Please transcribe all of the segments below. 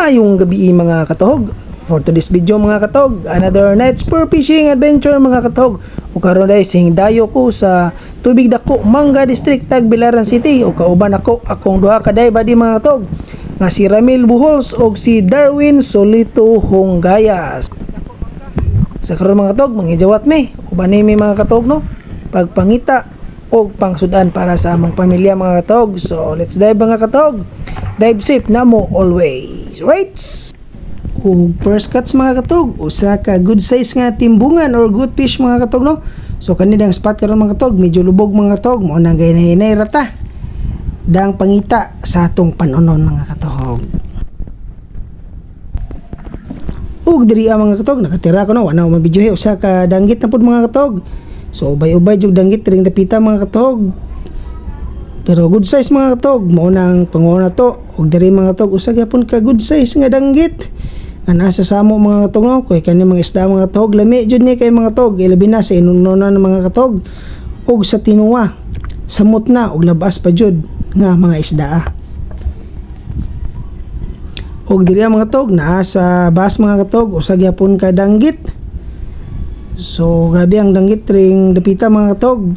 Maayong gabi mga katog. For today's video mga katog, another night spur fishing adventure mga katog. O karon dai sing dayo ko sa tubig dako Manga District Tagbilaran City o kauban ako akong duha ka badi mga katog nga si Ramil Buhols og si Darwin Solito Honggayas. Sa karon mga katog manghijawat mi uban nimi mga katog no pagpangita og pangsudan para sa among pamilya mga katog. So let's dive mga katog. Dive safe namo always. Right? Ug first cuts mga katog, usa ka good size nga timbungan or good fish mga katog no. So kanidang spot karon mga katog, medyo lubog mga katog, mao nang gahinay rata. Dang pangita sa atong panunon mga katog. Ug diri mga katog, nakatira ko no, wala ko mabidyohe usa ka danggit na pud mga katog. So ubay-ubay jud danggit ring dapita mga katog. Pero good size mga katog, mao nang panguna to. Ug diri mga katog, usa gyapon ka good size nga danggit. Nasa samo mga katog no, kay kani mga isda mga katog, lami jud ni kay mga katog, ilabi na sa inununan ng mga katog ug sa tinuwa, samot na ug labas pa jud nga mga isda. Ug diri mga katog, naa sa bas mga katog, usa gyapon ka danggit. So grabe ang danggit ring dapita mga katog.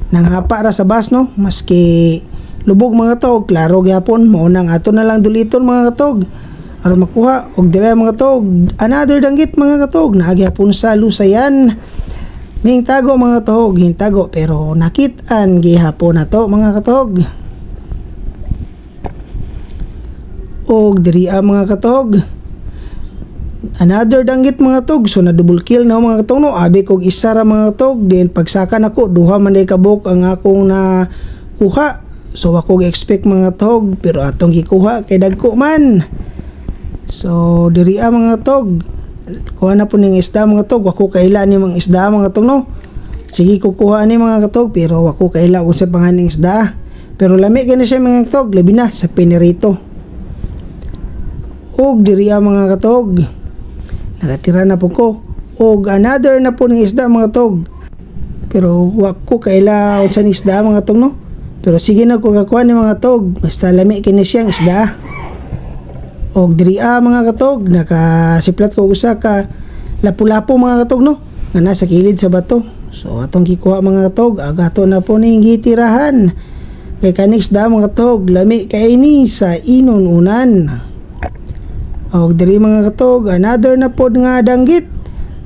Nang hapa ra sa bas no, maski lubog mga katog, klaro gyapon, mao nang ato na lang duliton mga katog aron makuha. Og dira mga katog, another danggit mga katog, naagyapon sa lusayan. Ming tago mga katog, hintago pero nakit-an gihapon nato mga katog. Og diri mga katog, another danggit mga katog. So na double kill na mga katog no, abi kog isa ra mga katog, then pagsakan ako duha man day kabuk ang akong na kuha. So ako expect mga katog, pero atong gikuha kay dagko man. So diri mga katog, kuha na po ning isda mga katog, wako kaila ni mga isda mga katog no. Sige kukuha ni mga katog, pero wako kaila usab panganing isda. Pero lami kani siya mga katog, labi na sa pinirito. Og diri mga katog, nakatira na po ko og another na po ng isda mga katog, pero wako kaila unsa ni isda mga katog no. Pero sige na ko kakuha ni mga katog, basta lami kini siyang isda. Og diri mga katog, nakasiplat ko usa ka lapu-lapu mga katog no, nga nasa kilid sa bato. So atong gikuha mga katog, agato na po ning gitirahan kay kaning isda mga katog, lami kay ini sa inununan. Og diri mga katog, another na pod nga danggit.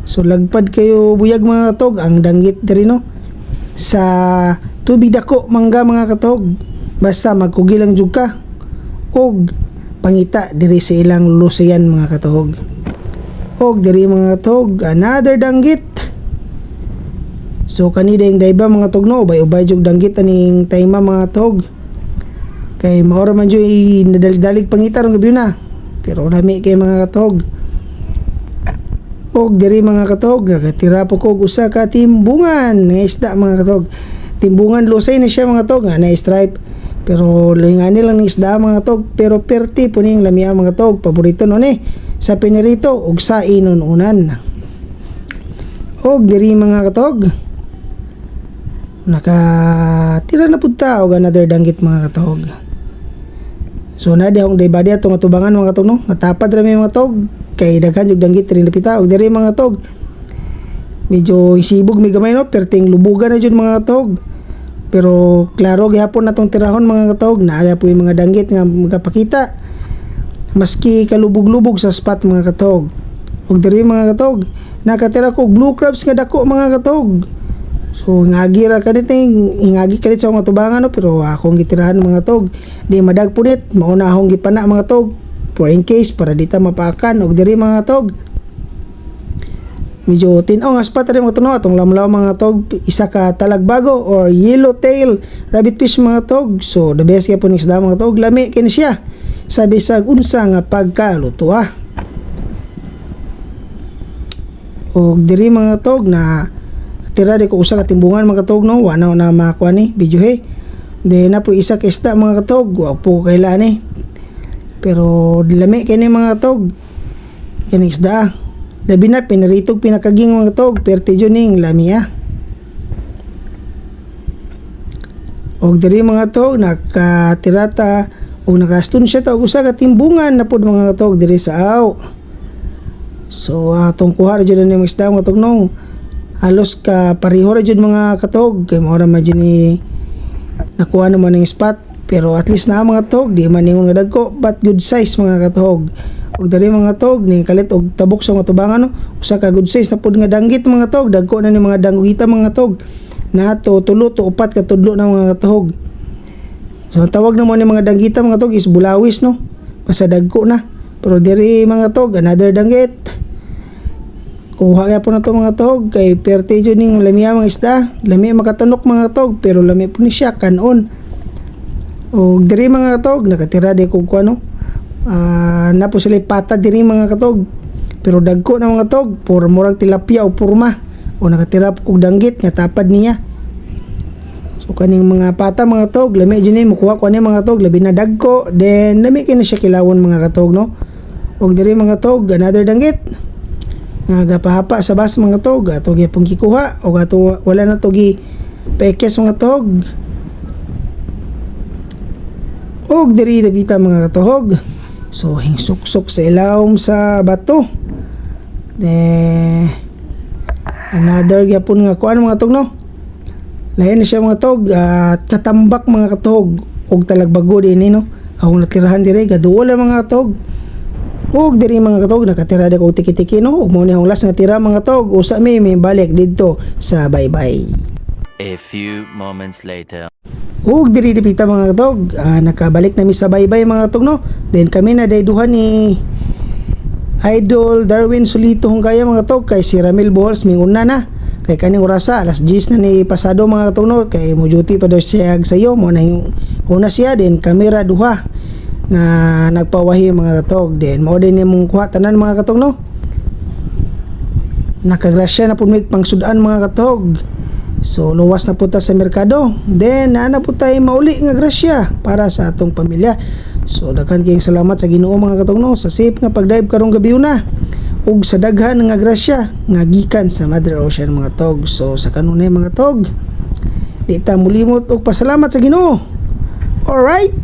So lagpad kayo buyag mga katog, ang danggit diri no sa tubig dako Manga mga katog, basta magkugi lang jud ka og pangita diri sa ilang lusayan mga katog. Og diri mga katog, another danggit. So kanida yung dayba mga katog no, ubay-ubay jud danggit aning tayma mga katog, kay maora man jud nadalig pangita rong gabi na. Pero lami kay mga katog. Og diri mga katog, nakatira po ko usa ka timbungan nga isda mga katog. Timbungan lusay na siya mga katog, nga na stripe. Pero lingani lang ng isda mga katog, pero perti po ning lamia mga katog. Paborito no ni sa pinirito ug sa inununan. Og diri mga katog, nakatira na pud ta og another danggit mga katog. So na di akong daybadi atong atubangan mga katog no, natapad ra may mga katog kay daghan jud danggit rin napita. Og diri mga katog, medyo isibog mi gamay no, perting lubugan na jud mga katog. Pero klaro gihapon natong tirahon mga katog, naaya po yung mga danggit nga magapakita maski kalubog-lubog sa spot mga katog. Og diri mga katog, nakatira ko blue crabs nga dako mga katog. So ngagi ra kanit ingagi kalit sa akong atubangan no, pero akong gitirahan mga katog, di madagpunit, mao na akong gipana mga katog for in case para dita mapakan. Og diri mga katog, medyo tin-aw nga spot rin mga katog no, atong lamlaw mga katog, isa ka talagbago or yellowtail rabbit fish mga katog. So the best kay po ning isda mga katog, lami kini siya sa bisag unsa nga pagkaluto Og diri mga katog, na tira di ko usa ka timbungan mga katog no, wala na makuha ni video he. Then na po isa ka isda mga katog, wa po kaila ni. Pero lami kini mga katog, kini isda. Labi na pinaritog pinakaging mga katog, perti jud ning lamia. Og diri mga katog, nakatirata ug nakastun siya ta og usa ka timbungan na pud mga katog diri sa aw. So atong kuha ra jud ni mga isda mga katog no. Halos ka pareho ra jud mga katog kay mao ra man jud ni nakuha naman ng spot, pero at least na mga katog di man ningon nga dagko but good size mga katog. Ug dali mga katog ni kalit og tabok sa mga tubangan no, usa ka good size na pud nga danggit mga katog, dagko na ni mga danggita mga katog na to tulo to upat ka tudlo na mga katog. So tawag na mo ni mga danggita mga katog is bulawis no, basta dagko na. Pero diri mga katog another danggit, kuha kaya po na to mga katog kay perte jud ning lamiya mga isda, lami makatunok mga katog pero lami po ni siya kanon. O diri mga katog nakatira di kog kuano, na po sila pata diri mga katog, pero dagko na mga katog puro murag tilapia o purma, o nakatira po kog danggit nga tapad niya. So kaning mga pata mga katog lami jud ni mukuha ko ni mga katog labi na dagko, then lami kay na siya kilawon mga katog no. Og diri mga katog another danggit nga gapahapa sa bas mga katog, ato gyapon gikuha og ato wala na to gi pekes mga katog. Og diri nabita mga katog, so hingsuksok sa ilawom sa bato. Another gyapon nga kuan mga katog no, lain na siya mga katog at katambak mga katog og talagbago din no. Akong natirahan diri gaduol mga katog. Og diri mga katog nakatira di ko tiki-tiki no, ug mo ni honglas nga tira mga katog, usa may balik didto sa baybay. A few moments later. Ug diri dipita mga katog, nakabalik na mi sa baybay mga katog no. Then kami na dayduhan ni Idol Darwin Solito Hungaya mga katog kay si Ramil Bohals minguna na. Kay kaning orasa alas 10 na ni pasado mga katog no, kay mo duty pa daw siya sayo mo na yung una siya din kamera duha nga nagpawahi mga katog. Then mao din imong kuha tanan mga katog no. Nakagrasya na pud mig pangsudan mga katog. So luwas na po ta sa merkado. Then na po tayo mauli nga grasya para sa atong pamilya. So daghan kayong salamat sa Ginoo mga katog no, sa safe nga pagdive karong gabi na. Ug sa daghan nga grasya nga gikan sa Mother Ocean mga tog. So sa kanunay mga tog, di ta mulimot og pasalamat sa Ginoo. Alright.